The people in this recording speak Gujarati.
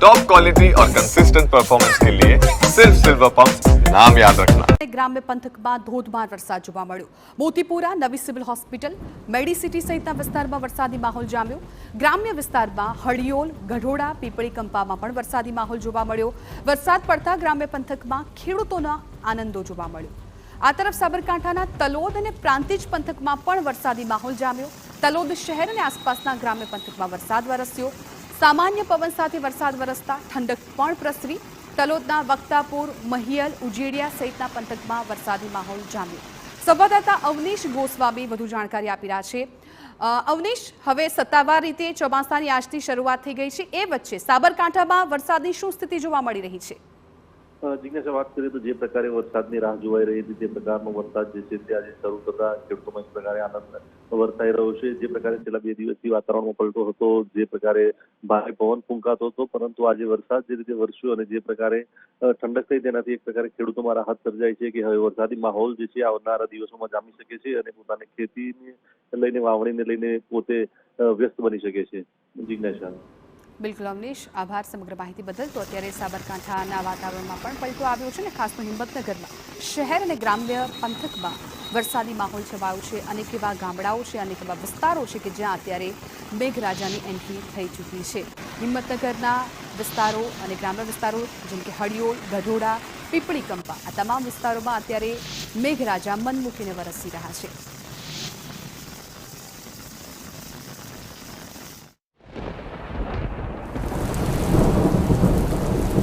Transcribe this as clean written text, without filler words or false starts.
टॉप क्वालिटी और कंसिस्टेंट परफॉर्मेंस के लिए सिर्फ सिल्वर पंप नाम याद रखना। ગ્રામ્ય પંથકમાં ધોધમાર વરસાદ જોવા મળ્યો। મોતીપુરા, નવી સિવિલ હોસ્પિટલ, મેડિસિટી સહિતના વિસ્તારમાં વરસાદી માહોલ જામ્યો। ગ્રામ્ય વિસ્તારમાં હળિયોલ, ગઢોડા, પીપળી કંપામાં પણ વરસાદી માહોલ જોવા મળ્યો। વરસાદ પડતા ગ્રામ્ય પંથકમાં ખેડૂતોના આનંદો જોવા મળ્યો। આ તરફ સાબરકાંઠાના તલોદ અને પ્રાંતિજ પંથકમાં પણ વરસાદી માહોલ જામ્યો। તલોદ શહેર અને આસપાસના ગ્રામ્ય પંથકમાં વરસાદ વરસ્યો। સામાન્ય પવન સાથે વરસાદ વરસતા ઠંડક પણ પ્રસરી। તલોદના વક્તાપુર, મહિયલ, ઉજેડિયા સહિતના પંથકમાં વરસાદી માહોલ જામ્યો। સંવાદદાતા અવનીશ ગોસ્વામી વધુ જાણકારી આપી રહ્યા છે। અવનીશ, હવે સત્તાવાર રીતે ચોમાસાની આજથી શરૂઆત થઈ ગઈ છે, એ વચ્ચે સાબરકાંઠામાં વરસાદની શું સ્થિતિ જોવા મળી રહી છે? જિજ્ઞાસા વાત કરીએ તો જે પ્રકારે વરસાદની રાહ જોવાઈ રહી હતી તે પ્રકારનો વરસાદ જે છે તે આજે શરૂ થતા ખેડૂતોમાં એક પ્રકારે આનંદ વર્તાઈ રહ્યો છે। જે પ્રકારે છેલ્લા 2 દિવસથી વાતાવરણમાં પલટો હતો, જે પ્રકારે ભારે પવન ફૂંકાતો હતો, પરંતુ આજે વરસાદ જે રીતે વરસ્યો અને જે પ્રકારે ઠંડક થઈ તેનાથી એક પ્રકારે ખેડૂતોમાં રાહત સર્જાઈ છે કે હવે વરસાદી માહોલ જે છે આવનારા દિવસોમાં જામી શકે છે અને પોતાની ખેતીને લઈને, વાવણીને લઈને પોતે વ્યસ્ત બની શકે છે। જિજ્ઞાસા। બિલકુલ અવનીશ, આભાર સમગ્ર માહિતી બદલ। તો અત્યારે સાબરકાંઠાના વાતાવરણમાં પણ પલટો આવ્યો છે અને ખાસ તો હિંમતનગરમાં શહેર અને ગ્રામ્ય પંથકમાં વરસાદી માહોલ છવાયો છે। અનેક એવા ગામડાઓ છે, અનેક એવા વિસ્તારો છે કે જ્યાં અત્યારે મેઘરાજાની એન્ટ્રી થઈ ચૂકી છે। હિંમતનગરના વિસ્તારો અને ગ્રામ્ય વિસ્તારો જેમ કે હળિયોલ, ગઢોડા, પીપળી કંપા, આ તમામ વિસ્તારોમાં અત્યારે મેઘરાજા મન મૂકીને વરસી રહ્યા છે।